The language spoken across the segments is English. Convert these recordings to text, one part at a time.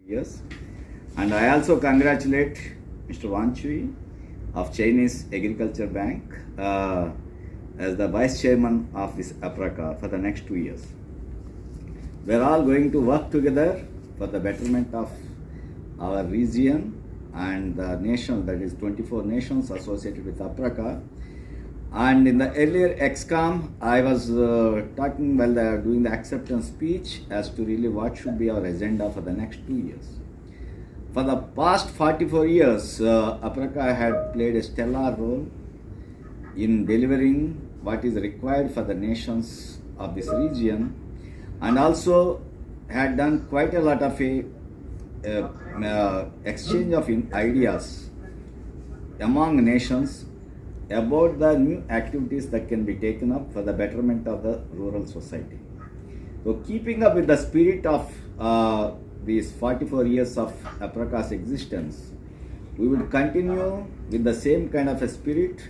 Yes, and I also congratulate Mr. Wang Chui of Chinese Agriculture Bank as the vice chairman of this APRACA for the next 2 years. We are all going to work together for the betterment of our region and the nation, that is 24 nations associated with APRACA. And in the earlier XCOM, I was talking while doing the acceptance speech as to really what should be our agenda for the next 2 years. For the past 44 years, APRACA had played a stellar role in delivering what is required for the nations of this region, and also had done quite a lot of exchange of ideas among nations about the new activities that can be taken up for the betterment of the rural society. So keeping up with the spirit of these 44 years of APRACA's existence, we will continue with the same kind of a spirit,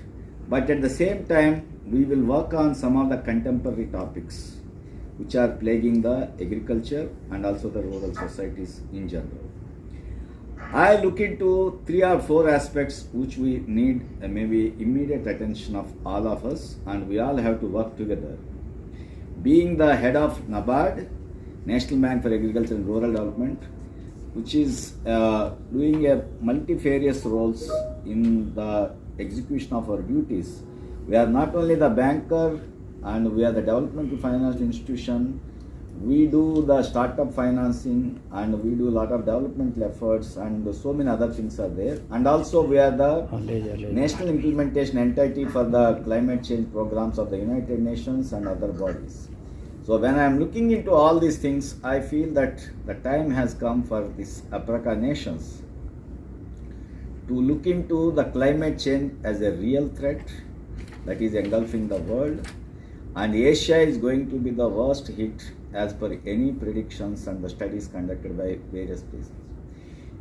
but at the same time we will work on some of the contemporary topics which are plaguing the agriculture and also the rural societies in general. I look into 3 or 4 aspects which we need maybe immediate attention of all of us, and we all have to work together. Being the head of NABARD, National Bank for Agriculture and Rural Development, which is doing a multifarious roles in the execution of our duties. We are not only the banker and we are the developmental financial institution. We do the startup financing and we do a lot of developmental efforts, and so many other things are there. And also we are the national implementation entity for the climate change programs of the United Nations and other bodies. So when I am looking into all these things, I feel that the time has come for these APRACA nations to look into the climate change as a real threat that is engulfing the world, and Asia is going to be the worst hit as per any predictions and the studies conducted by various places.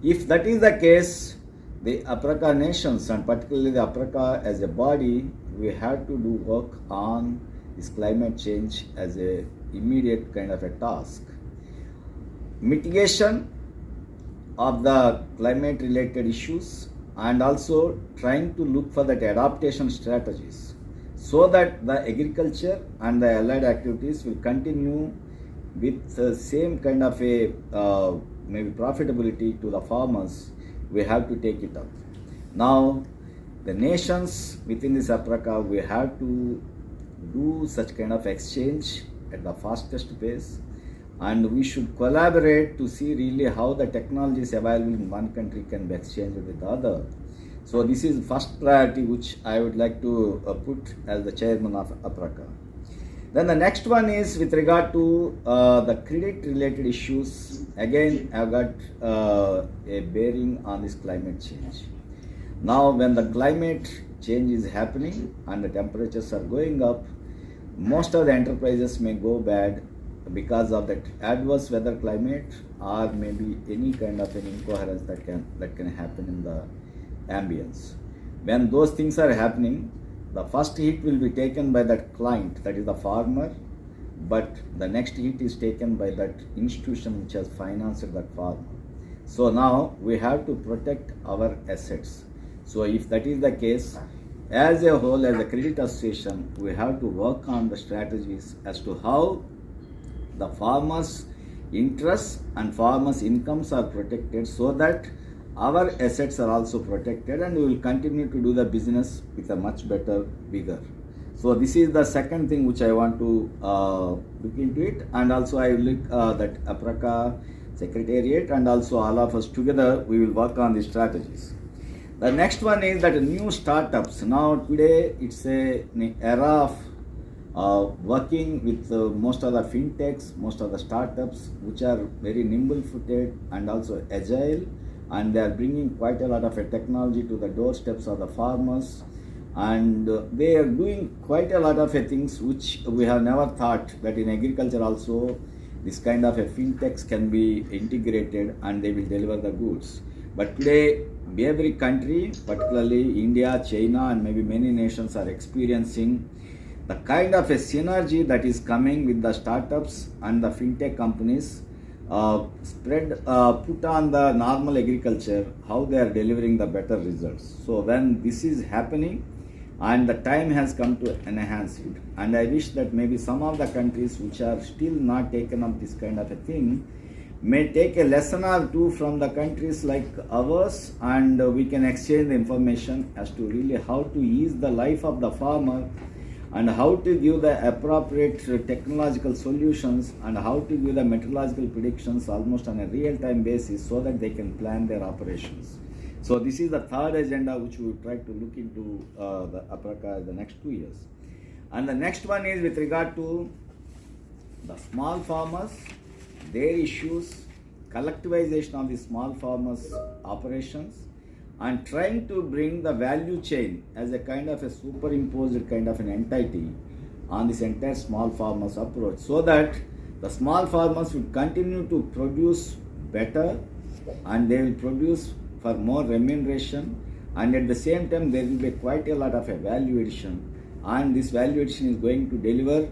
If that is the case, the APRACA nations, and particularly the APRACA as a body, we have to do work on this climate change as a immediate kind of a task. Mitigation of the climate related issues, and also trying to look for that adaptation strategies so that the agriculture and the allied activities will continue with the same kind of a maybe profitability to the farmers. We have to take it up. Now, the nations within this APRACA, we have to do such kind of exchange at the fastest pace, and we should collaborate to see really how the technologies available in one country can be exchanged with the other. So this is first priority which I would like to put as the chairman of APRACA. Then the next one is with regard to the credit related issues. Again, I have got a bearing on this climate change. Now when the climate change is happening and the temperatures are going up, most of the enterprises may go bad because of that adverse weather climate, or maybe any kind of an incoherence that can happen in the ambience. When those things are happening, the first hit will be taken by that client, that is the farmer, but the next hit is taken by that institution which has financed that farmer. So now we have to protect our assets. So if that is the case, as a whole, as a credit association, we have to work on the strategies as to how the farmers' interests and farmers' incomes are protected, so that our assets are also protected, and we will continue to do the business with a much better vigor. So this is the second thing which I want to look into it, and also I will look that APRACA Secretariat and also all of us together, we will work on these strategies. The next one is that new startups. Now today it's an era of working with most of the fintechs, most of the startups which are very nimble-footed and also agile, and they are bringing quite a lot of technology to the doorsteps of the farmers, and they are doing quite a lot of things which we have never thought that in agriculture also this kind of fintechs can be integrated and they will deliver the goods. But today every country, particularly India, China, and maybe many nations are experiencing the kind of a synergy that is coming with the startups and the fintech companies, put on the normal agriculture, how they are delivering the better results. So when this is happening, and the time has come to enhance it, and I wish that maybe some of the countries which are still not taken up this kind of a thing may take a lesson or two from the countries like ours, and we can exchange the information as to really how to ease the life of the farmer, and how to give the appropriate technological solutions, and how to give the meteorological predictions almost on a real-time basis, so that they can plan their operations. So this is the third agenda which we will try to look into the APRACA the next 2 years. And the next one is with regard to the small farmers, their issues, collectivization of the small farmers' operations, and trying to bring the value chain as a kind of a superimposed kind of an entity on this entire small farmers approach, so that the small farmers will continue to produce better, and they will produce for more remuneration, and at the same time there will be quite a lot of a value addition, and this value addition is going to deliver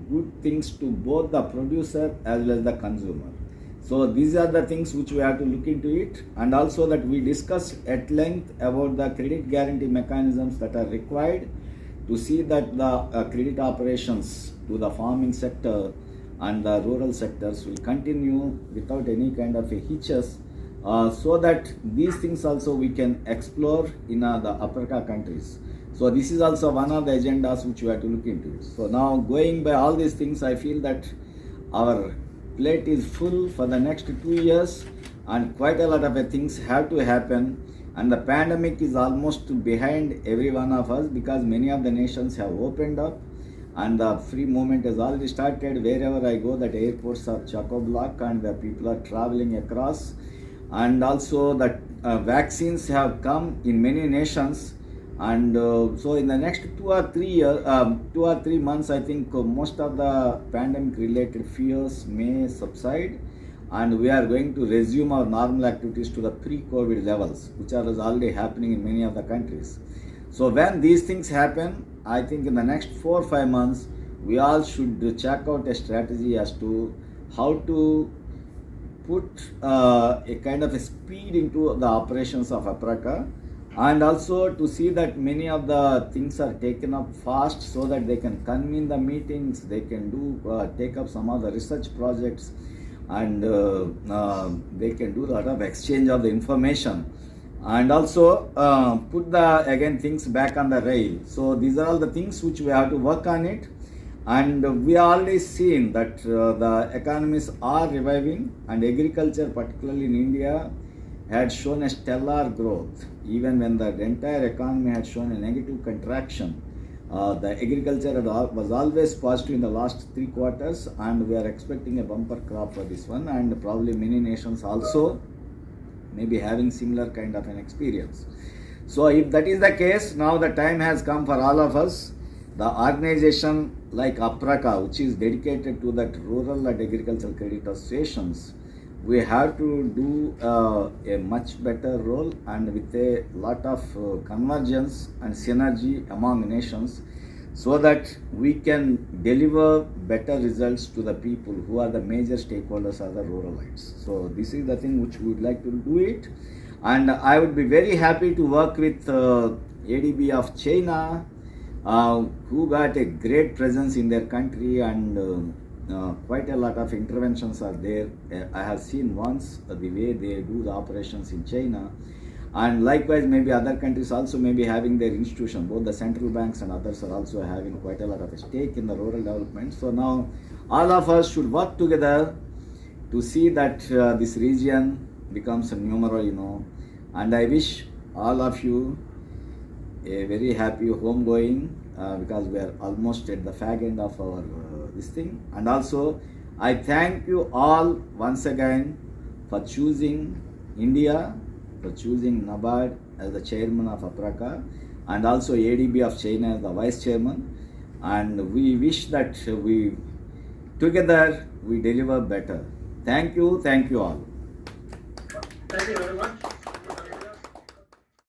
good things to both the producer as well as the consumer. So these are the things which we have to look into it, and also that we discuss at length about the credit guarantee mechanisms that are required to see that the credit operations to the farming sector and the rural sectors will continue without any kind of a hitches, so that these things also we can explore in the APRACA countries. So this is also one of the agendas which we have to look into. So now going by all these things, I feel that our plate is full for the next 2 years, and quite a lot of things have to happen, and the pandemic is almost behind every one of us, because many of the nations have opened up and the free movement has already started. Wherever I go, that airports are chock-a-block and the people are traveling across, and also that vaccines have come in many nations, and so in the next 2 or 3 months, I think most of the pandemic related fears may subside, and we are going to resume our normal activities to the pre-COVID levels, which are already happening in many of the countries. So when these things happen, I think in the next 4 or 5 months, we all should check out a strategy as to how to put a kind of a speed into the operations of APRACA, and also to see that many of the things are taken up fast, so that they can convene the meetings, they can do take up some of the research projects, and they can do a lot of exchange of the information, and also put the again things back on the rail. So these are all the things which we have to work on it. And we are already seen that the economies are reviving, and agriculture, particularly in India, had shown a stellar growth. Even when the entire economy had shown a negative contraction, the agriculture was always positive in the last 3 quarters, and we are expecting a bumper crop for this one, and probably many nations also may be having similar kind of an experience. So if that is the case, now the time has come for all of us. The organization like APRACA, which is dedicated to that rural and agricultural credit associations, we have to do a much better role, and with a lot of convergence and synergy among nations, so that we can deliver better results to the people who are the major stakeholders of the ruralites. So this is the thing which we would like to do it, and I would be very happy to work with ADB of China, who got a great presence in their country, and quite a lot of interventions are there. I have seen once the way they do the operations in China, and likewise maybe other countries also may be having their institution. Both the central banks and others are also having quite a lot of a stake in the rural development. So now all of us should work together to see that this region becomes a numero, and I wish all of you a very happy homegoing, because we are almost at the fag end of our this thing. And also I thank you all once again for choosing India, for choosing NABARD as the chairman of APRACA, and also ADB of China as the vice chairman, and we wish that we together we deliver better. Thank you all. Thank you very much.